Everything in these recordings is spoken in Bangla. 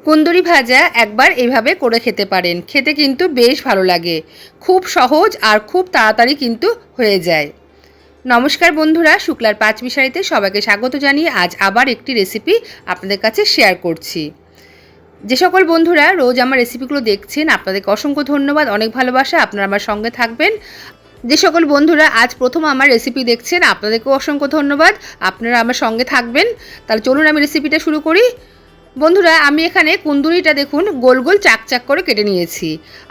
কুন্দুরি ভাজা একবার এইভাবে করে খেতে পারেন, খেতে কিন্তু বেশ ভালো লাগে। খুব সহজ আর খুব তাড়াতাড়ি কিন্তু হয়ে যায়। নমস্কার বন্ধুরা, শুক্লার পাঁচমিশালিতে সবাইকে স্বাগত জানিয়ে আজ আবার একটি রেসিপি আপনাদের কাছে শেয়ার করছি। যে সকল বন্ধুরা রোজ আমার রেসিপিগুলো দেখছেন আপনাদেরকে অসংখ্য ধন্যবাদ, অনেক ভালোবাসা, আপনারা আমার সঙ্গে থাকবেন। যে সকল বন্ধুরা আজ প্রথম আমার রেসিপি দেখছেন আপনাদেরকেও অসংখ্য ধন্যবাদ, আপনারা আমার সঙ্গে থাকবেন। তাহলে চলুন আমি রেসিপিটা শুরু করি। বন্ধুরা আমি এখানে কুন্দুরিটা দেখুন গোল গোল চাক চাক করে কেটে নিয়েছি।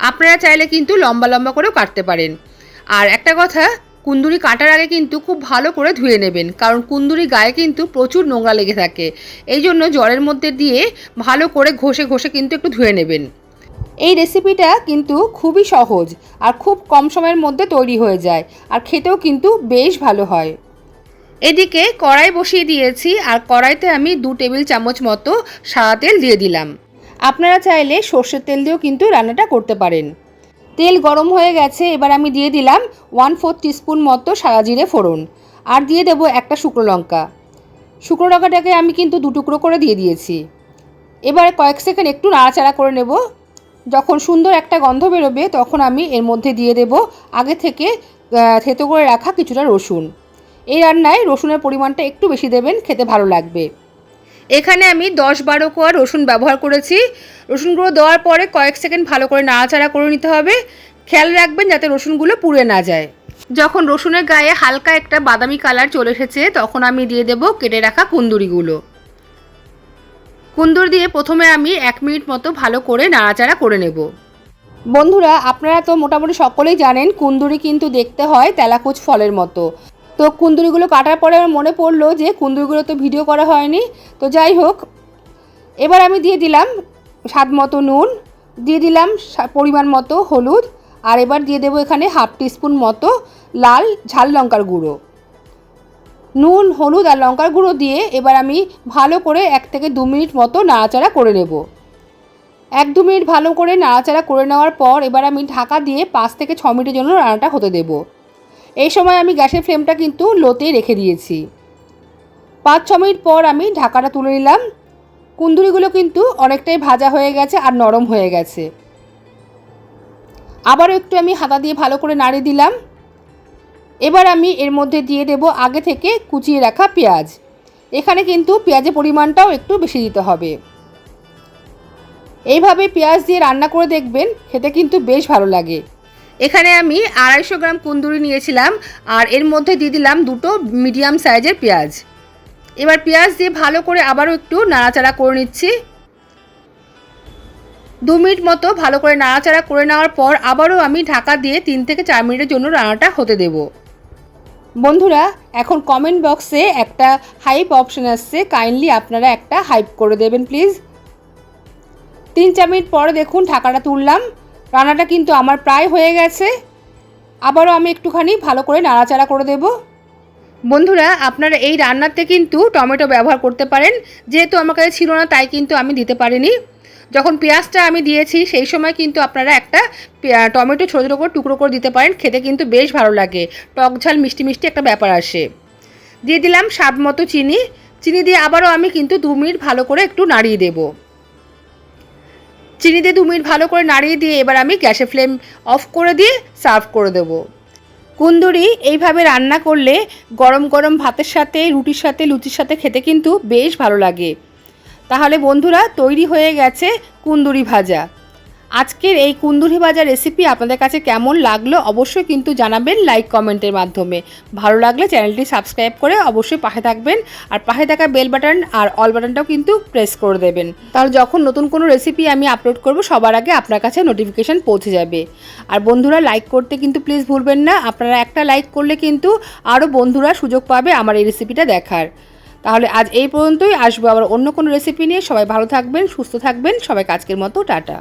আপনারা চাইলে কিন্তু লম্বা লম্বা করেও কাটতে পারেন। আর একটা কথা, কুন্দুরি কাটার আগে কিন্তু খুব ভালো করে ধুয়ে নেবেন, কারণ কুন্দুরি গায়ে কিন্তু প্রচুর নোংরা লেগে থাকে। এই জন্য জলের মধ্যে দিয়ে ভালো করে ঘষে ঘষে কিন্তু একটু ধুয়ে নেবেন। এই রেসিপিটা কিন্তু খুবই সহজ আর খুব কম সময়ের মধ্যে তৈরি হয়ে যায়, আর খেতেও কিন্তু বেশ ভালো হয়। এদিকে কড়াই বসিয়ে দিয়েছি, আর কড়াইতে আমি 2 টেবিল চামচ মতো সাদা তেল দিয়ে দিলাম। আপনারা চাইলে সর্ষের তেল দিয়েও কিন্তু রান্নাটা করতে পারেন। তেল গরম হয়ে গেছে, এবার আমি দিয়ে দিলাম 1/4 টিস্পুন মতো সাদা জিরে ফোড়ন, আর দিয়ে দেবো একটা শুকনো লঙ্কা। শুকনো লঙ্কাটাকে আমি কিন্তু 2 টুকরো করে দিয়ে দিয়েছি। এবার কয়েক সেকেন্ড একটু নাড়াচাড়া করে নেব। যখন সুন্দর একটা গন্ধ বেরোবে তখন আমি এর মধ্যে দিয়ে দেব আগে থেকে থেতো করে রাখা কিছুটা রসুন। এই রান্নায় রসুনের পরিমাণটা একটু বেশি দেবেন, খেতে ভালো লাগবে। এখানে আমি 10-12 কোয়া রসুন ব্যবহার করেছি। রসুনগুলো দেওয়ার পরে কয়েক সেকেন্ড ভালো করে নাড়াচাড়া করে নিতে হবে। খেয়াল রাখবেন যাতে রসুনগুলো পুড়ে না যায়। যখন রসুনের গায়ে হালকা একটা বাদামি কালার চলে এসেছে তখন আমি দিয়ে দেব কেটে রাখা কুন্দুরিগুলো। কুন্দুরি দিয়ে প্রথমে আমি 1 মিনিট মতো ভালো করে নাড়াচাড়া করে নেব। বন্ধুরা আপনারা তো মোটামুটি সকলেই জানেন কুন্দুরি কিন্তু দেখতে হয় তেলাকুচ ফলের মতো। তো কুন্দুরিগুলো কাটার পরে আমার মনে পড়লো যে কুন্দুরিগুলো তো ভিডিও করা হয়নি। তো যাই হোক, এবার আমি দিয়ে দিলাম স্বাদ মতো নুন, দিয়ে দিলাম পরিমাণ মতো হলুদ, আর এবার দিয়ে দেবো এখানে 1/2 টিস্পুন মতো লাল ঝাল লঙ্কার গুঁড়ো। নুন, হলুদ আর লঙ্কার গুঁড়ো দিয়ে এবার আমি ভালো করে 1 থেকে 2 মিনিট মতো নাড়াচাড়া করে নেব। 1-2 মিনিট ভালো করে নাড়াচাড়া করে নেওয়ার পর এবার আমি ঢাকা দিয়ে 5 থেকে 6 মিনিটের জন্য রান্নাটা হতে দেব। এই সময় আমি গ্যাসের ফ্লেমটা কিন্তু লোতেই রেখে দিয়েছি। 5-6 মিনিট পর আমি ঢাকাটা তুলে নিলাম। কুন্দুরিগুলো কিন্তু অনেকটাই ভাজা হয়ে গেছে আর নরম হয়ে গেছে। আবারও একটু আমি হাতা দিয়ে ভালো করে নাড়িয়ে দিলাম। এবার আমি এর মধ্যে দিয়ে দেব আগে থেকে কুচিয়ে রাখা পেঁয়াজ। এখানে কিন্তু পেঁয়াজের পরিমাণটাও একটু বেশি দিতে হবে। এইভাবে পেঁয়াজ দিয়ে রান্না করে দেখবেন, খেতে কিন্তু বেশ ভালো লাগে। এখানে আমি 250 গ্রাম কুন্দুরি নিয়েছিলাম, আর এর মধ্যে দিয়ে দিলাম 2টো মিডিয়াম সাইজের পেঁয়াজ। এবার পেঁয়াজ দিয়ে ভালো করে আবারও একটু নাড়াচাড়া করে নিচ্ছি। 2 মিনিট মতো ভালো করে নাড়াচাড়া করে নেওয়ার পর আবারও আমি ঢাকা দিয়ে 3 থেকে 4 মিনিটের জন্য রান্নাটা হতে দেব। বন্ধুরা এখন কমেন্ট বক্সে একটা হাইপ অপশান আসছে, কাইন্ডলি আপনারা একটা হাইপ করে দেবেন প্লিজ। 3-4 মিনিট পরে দেখুন ঢাকাটা তুললাম। রান্নাটা কিন্তু আমার প্রায় হয়ে গেছে। আবারও আমি একটুখানি ভালো করে নাড়াচাড়া করে দেব। বন্ধুরা আপনারা এই রান্নাতে কিন্তু টমেটো ব্যবহার করতে পারেন, যেহেতু আমার কাছে ছিল না তাই কিন্তু আমি দিতে পারিনি। যখন পেঁয়াজটা আমি দিয়েছি সেই সময় কিন্তু আপনারা একটা টমেটো ছোটো ছোটো করে টুকরো করে দিতে পারেন, খেতে কিন্তু বেশ ভালো লাগে। টক ঝাল মিষ্টি মিষ্টি একটা ব্যাপার আসে। দিয়ে দিলাম স্বাদ মতো চিনি। চিনি দিয়ে আবারও আমি কিন্তু 2 মিনিট ভালো করে একটু নাড়িয়ে দেব। চিনি দিয়ে 2 মিনিট ভালো করে নাড়িয়ে দিয়ে এবার আমি গ্যাসের ফ্লেম অফ করে দিয়ে সার্ভ করে দেব। কুন্দুরি এইভাবে রান্না করলে গরম গরম ভাতের সাথে, রুটির সাথে, লুচির সাথে খেতে কিন্তু বেশ ভালো লাগে। তাহলে বন্ধুরা তৈরি হয়ে গেছে কুন্দুরি ভাজা। আজকের এই কুন্দুরি ভাজা রেসিপি আপনাদের কাছে কেমন লাগলো অবশ্যই কিন্তু জানাবেন লাইক কমেন্টের মাধ্যমে। ভালো লাগলে চ্যানেলটি সাবস্ক্রাইব করে অবশ্যই পাশে থাকবেন, আর পাশে থাকা বেল বাটন আর অল বাটনটাও কিন্তু প্রেস করে দেবেন। তাহলে যখন নতুন কোনো রেসিপি আমি আপলোড করব সবার আগে আপনার কাছে নোটিফিকেশান পৌঁছে যাবে। আর বন্ধুরা লাইক করতে কিন্তু প্লিজ ভুলবেন না। আপনারা একটা লাইক করলে কিন্তু আরও বন্ধুরা সুযোগ পাবে আমার এই রেসিপিটা দেখার। তাহলে আজ এই পর্যন্তই, আসবো আবার অন্য কোনো রেসিপি নিয়ে। সবাই ভালো থাকবেন, সুস্থ থাকবেন। সবাইকে আজকের মতো টাটা।